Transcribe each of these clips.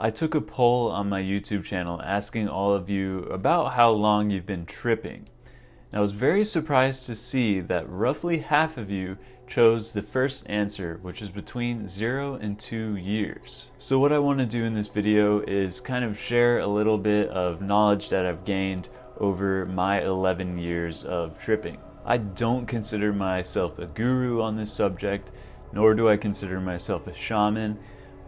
I took a poll on my YouTube channel asking all of you about how long you've been tripping. And I was very surprised to see that roughly half of you chose the first answer, which is between 0 and 2 years. So what I want to do in this video is kind of share a little bit of knowledge that I've gained over my 11 years of tripping. I don't consider myself a guru on this subject, nor do I consider myself a shaman.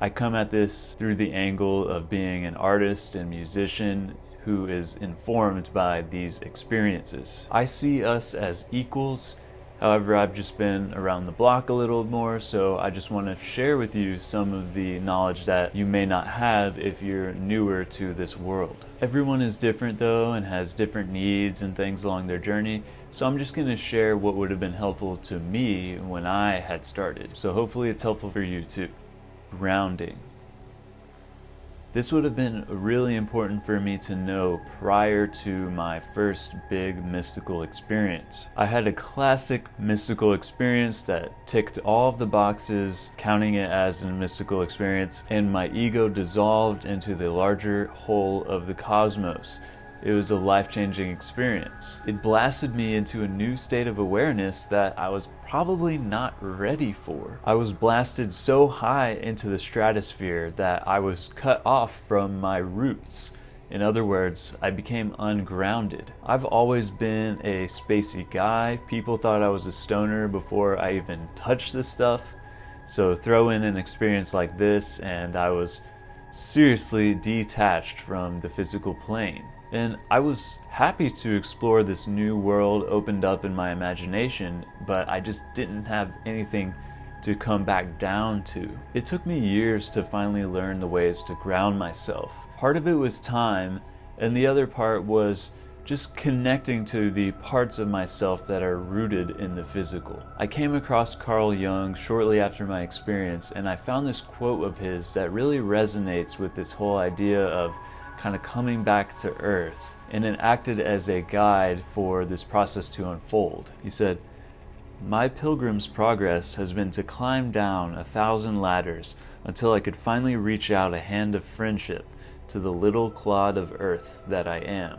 I come at this through the angle of being an artist and musician who is informed by these experiences. I see us as equals. However, I've just been around the block a little more, so I just want to share with you some of the knowledge that you may not have if you're newer to this world. Everyone is different though and has different needs and things along their journey, so I'm just going to share what would have been helpful to me when I had started. So hopefully it's helpful for you too. Grounding. This would have been really important for me to know prior to my first big mystical experience. I had a classic mystical experience that ticked all of the boxes, counting it as a mystical experience, and my ego dissolved into the larger whole of the cosmos. It was a life-changing experience. It blasted me into a new state of awareness that I was probably not ready for. I was blasted so high into the stratosphere that I was cut off from my roots. In other words, I became ungrounded. I've always been a spacey guy. People thought I was a stoner before I even touched this stuff. So throw in an experience like this and I was seriously detached from the physical plane. And I was happy to explore this new world opened up in my imagination, but I just didn't have anything to come back down to. It took me years to finally learn the ways to ground myself. Part of it was time, and the other part was just connecting to the parts of myself that are rooted in the physical. I came across Carl Jung shortly after my experience, and I found this quote of his that really resonates with this whole idea of kind of coming back to earth, and it acted as a guide for this process to unfold. He said, "My pilgrim's progress has been to climb down 1,000 ladders until I could finally reach out a hand of friendship to the little clod of earth that I am."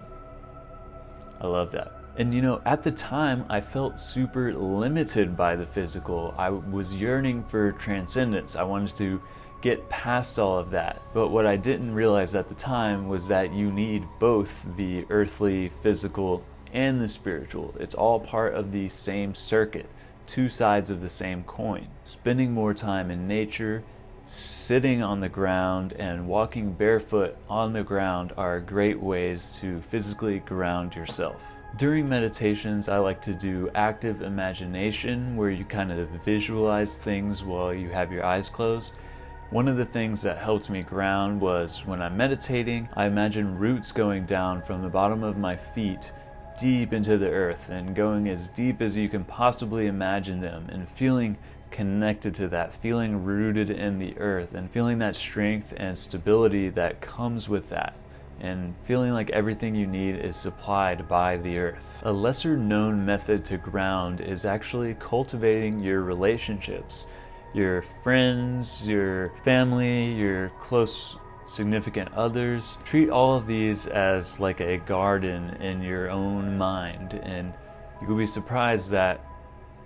I love that. And you know, at the time, I felt super limited by the physical. I was yearning for transcendence. I wanted to get past all of that. But what I didn't realize at the time was that you need both the earthly, physical, and the spiritual. It's all part of the same circuit, two sides of the same coin. Spending more time in nature, sitting on the ground, and walking barefoot on the ground are great ways to physically ground yourself. During meditations, I like to do active imagination, where you kind of visualize things while you have your eyes closed. One of the things that helped me ground was when I'm meditating, I imagine roots going down from the bottom of my feet deep into the earth and going as deep as you can possibly imagine them, and feeling connected to that, feeling rooted in the earth, and feeling that strength and stability that comes with that, and feeling like everything you need is supplied by the earth. A lesser known method to ground is actually cultivating your relationships. Your friends, your family, your close significant others. Treat all of these as like a garden in your own mind, and you'll be surprised that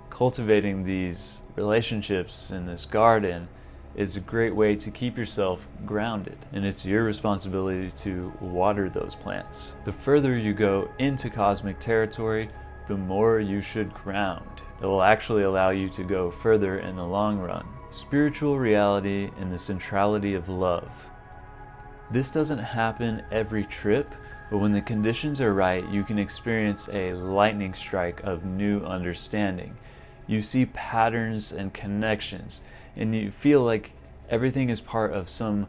cultivating these relationships in this garden is a great way to keep yourself grounded, and it's your responsibility to water those plants. The further you go into cosmic territory, the more you should ground. It will actually allow you to go further in the long run. Spiritual reality and the centrality of love. This doesn't happen every trip, but when the conditions are right, you can experience a lightning strike of new understanding. You see patterns and connections, and you feel like everything is part of some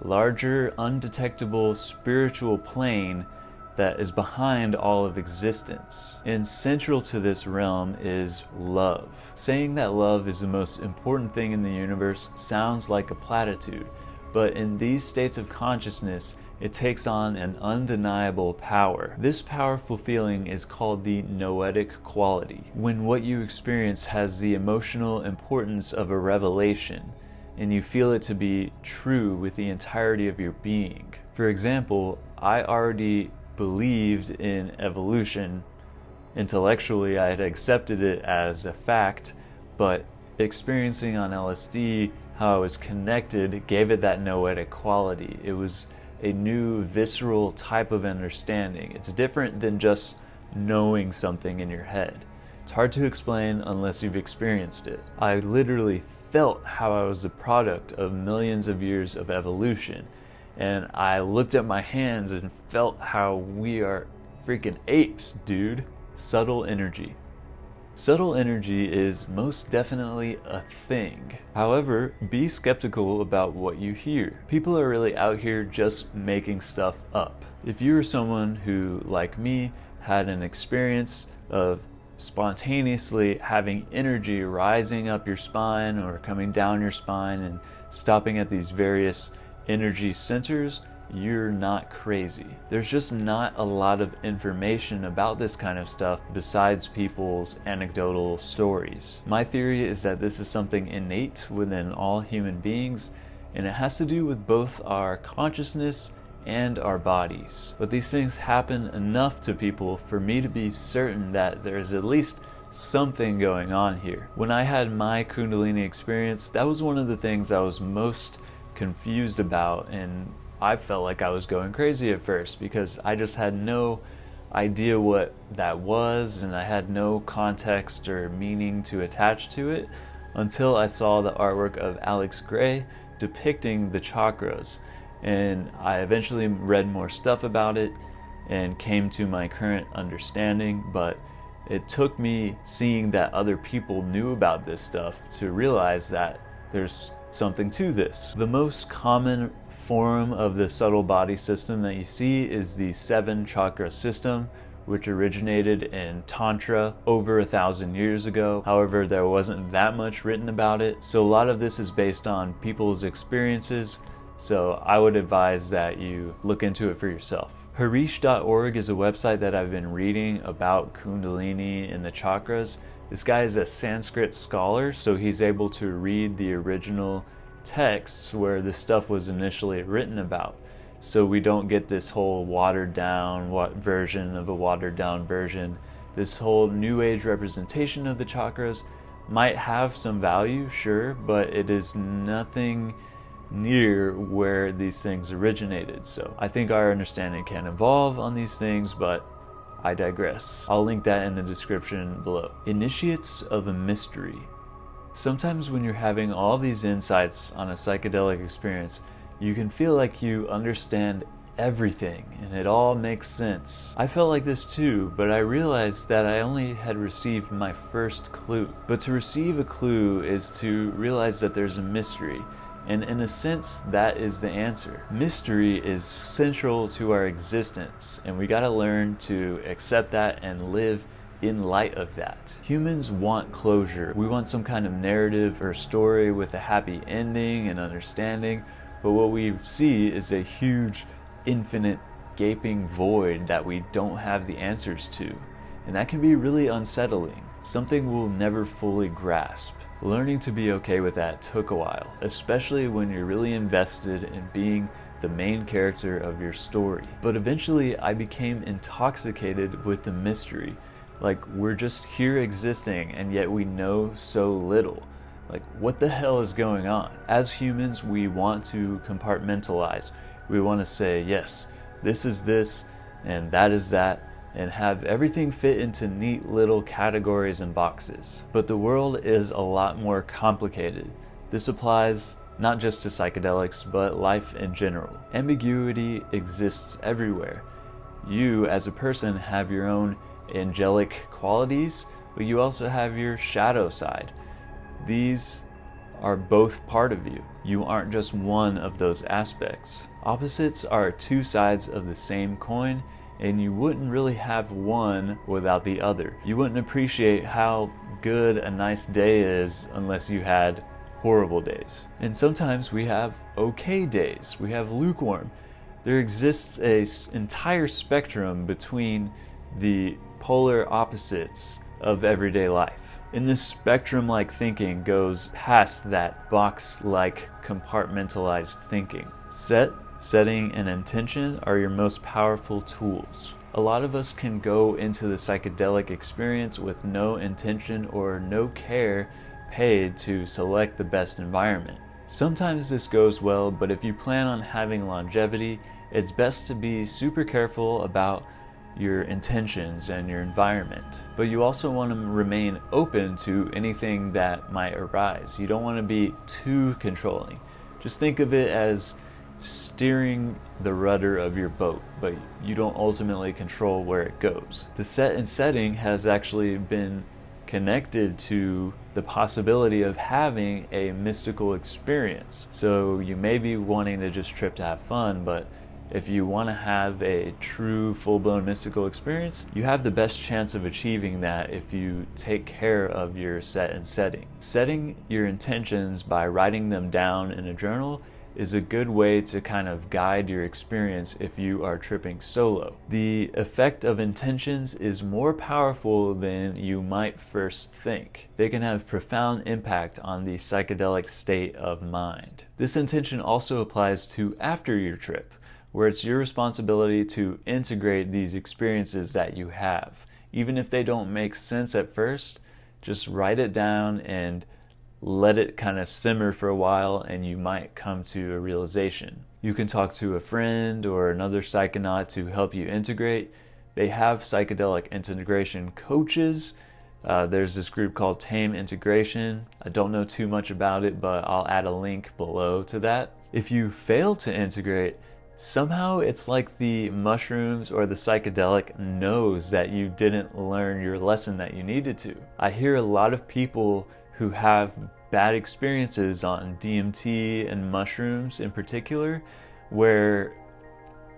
larger, undetectable spiritual plane that is behind all of existence. And central to this realm is love. Saying that love is the most important thing in the universe sounds like a platitude, but in these states of consciousness, it takes on an undeniable power. This powerful feeling is called the Noetic Quality, when what you experience has the emotional importance of a revelation. and you feel it to be true with the entirety of your being. For example, I already believed in evolution. Intellectually, I had accepted it as a fact, but experiencing on LSD how I was connected gave it that noetic quality. It was a new visceral type of understanding. It's different than just knowing something in your head. It's hard to explain unless you've experienced it. I literally felt how I was the product of millions of years of evolution, and I looked at my hands and felt how we are freaking apes, dude. Subtle energy. Subtle energy is most definitely a thing. However, be skeptical about what you hear. People are really out here just making stuff up. If you're someone who, like me, had an experience of spontaneously having energy rising up your spine or coming down your spine and stopping at these various energy centers, you're not crazy. There's just not a lot of information about this kind of stuff besides people's anecdotal stories. My theory is that this is something innate within all human beings, and it has to do with both our consciousness and our bodies. But these things happen enough to people for me to be certain that there's at least something going on here. When I had my Kundalini experience, that was one of the things I was most confused about, and I felt like I was going crazy at first because I just had no idea what that was, and I had no context or meaning to attach to it until I saw the artwork of Alex Gray depicting the chakras. And I eventually read more stuff about it and came to my current understanding, but it took me seeing that other people knew about this stuff to realize that there's something to this. The most common form of the subtle body system that you see is the 7 chakra system, which originated in Tantra over 1,000 years ago. However, there wasn't that much written about it, so a lot of this is based on people's experiences, so I would advise that you look into it for yourself. Harish.org is a website that I've been reading about Kundalini and the chakras. This guy is a Sanskrit scholar, so he's able to read the original texts where this stuff was initially written about, so we don't get this whole watered down version of a watered down version. This whole new age representation of the chakras might have some value, sure, but it is nothing near where these things originated. So I think our understanding can evolve on these things, but I digress. I'll link that in the description below. Initiates of a mystery. Sometimes when you're having all these insights on a psychedelic experience, you can feel like you understand everything and it all makes sense. I felt like this too, but I realized that I only had received my first clue. But to receive a clue is to realize that there's a mystery, and in a sense, that is the answer. Mystery is central to our existence, and we gotta learn to accept that and live in light of that. Humans want closure. We want some kind of narrative or story with a happy ending and understanding, but what we see is a huge, infinite, gaping void that we don't have the answers to, and that can be really unsettling. Something we'll never fully grasp. Learning to be okay with that took a while, especially when you're really invested in being the main character of your story. But eventually I became intoxicated with the mystery. Like, we're just here existing and yet we know so little. Like, what the hell is going on? As humans, we want to compartmentalize. We want to say, yes, this is this and that is that, and have everything fit into neat little categories and boxes. But the world is a lot more complicated. This applies not just to psychedelics, but life in general. Ambiguity exists everywhere. You, as a person, have your own angelic qualities, but you also have your shadow side. These are both part of you. You aren't just one of those aspects. Opposites are 2 sides of the same coin, and you wouldn't really have one without the other. You wouldn't appreciate how good a nice day is unless you had horrible days. And sometimes we have okay days. We have lukewarm. There exists an entire spectrum between the polar opposites of everyday life. And this spectrum-like thinking goes past that box-like compartmentalized thinking. Setting, and intention are your most powerful tools. A lot of us can go into the psychedelic experience with no intention or no care paid to select the best environment. Sometimes this goes well, but if you plan on having longevity, it's best to be super careful about your intentions and your environment. But you also want to remain open to anything that might arise. You don't want to be too controlling. Just think of it as steering the rudder of your boat, but you don't ultimately control where it goes. The set and setting has actually been connected to the possibility of having a mystical experience. So you may be wanting to just trip to have fun, but if you want to have a true full-blown mystical experience, you have the best chance of achieving that if you take care of your set and setting. Setting your intentions by writing them down in a journal is a good way to kind of guide your experience if you are tripping solo. The effect of intentions is more powerful than you might first think. They can have profound impact on the psychedelic state of mind. This intention also applies to after your trip, where it's your responsibility to integrate these experiences that you have. Even if they don't make sense at first, just write it down and let it kind of simmer for a while, and you might come to a realization. You can talk to a friend or another psychonaut to help you integrate. They have psychedelic integration coaches. There's this group called Tame Integration. I don't know too much about it, but I'll add a link below to that. If you fail to integrate, somehow it's like the mushrooms or the psychedelic knows that you didn't learn your lesson that you needed to. I hear a lot of people who have bad experiences on DMT and mushrooms in particular, where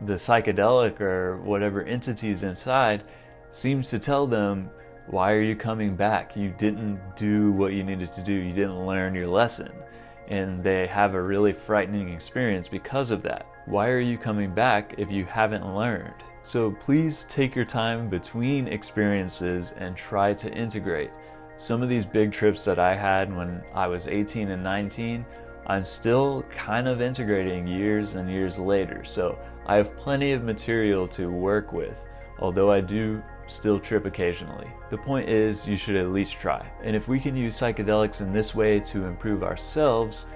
the psychedelic or whatever entities inside seems to tell them, why are you coming back? You didn't do what you needed to do. You didn't learn your lesson. And they have a really frightening experience because of that. Why are you coming back if you haven't learned? So please take your time between experiences and try to integrate. Some of these big trips that I had when I was 18 and 19, I'm still kind of integrating years and years later. So I have plenty of material to work with, although I do still trip occasionally. The point is, you should at least try. And if we can use psychedelics in this way to improve ourselves,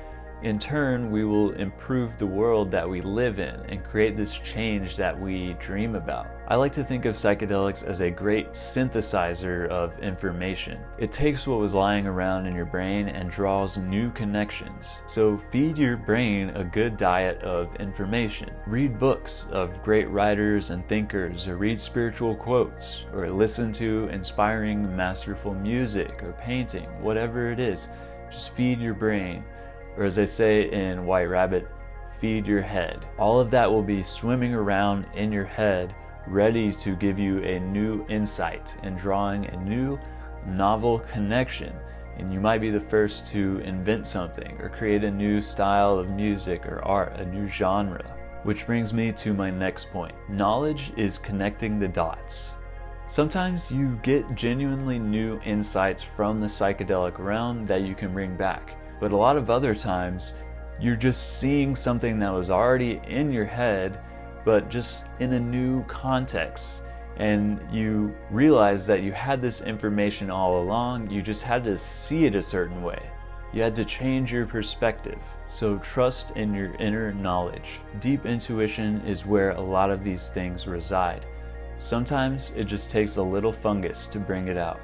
in turn, we will improve the world that we live in and create this change that we dream about. I like to think of psychedelics as a great synthesizer of information. It takes what was lying around in your brain and draws new connections. So feed your brain a good diet of information. Read books of great writers and thinkers, or read spiritual quotes, or listen to inspiring, masterful music or painting, whatever it is. Just feed your brain. Or as they say in White Rabbit, feed your head. All of that will be swimming around in your head, ready to give you a new insight and drawing a new novel connection. And you might be the first to invent something or create a new style of music or art, a new genre. Which brings me to my next point. Knowledge is connecting the dots. Sometimes you get genuinely new insights from the psychedelic realm that you can bring back. But a lot of other times, you're just seeing something that was already in your head, but just in a new context. And you realize that you had this information all along, you just had to see it a certain way. You had to change your perspective. So trust in your inner knowledge. Deep intuition is where a lot of these things reside. Sometimes it just takes a little fungus to bring it out.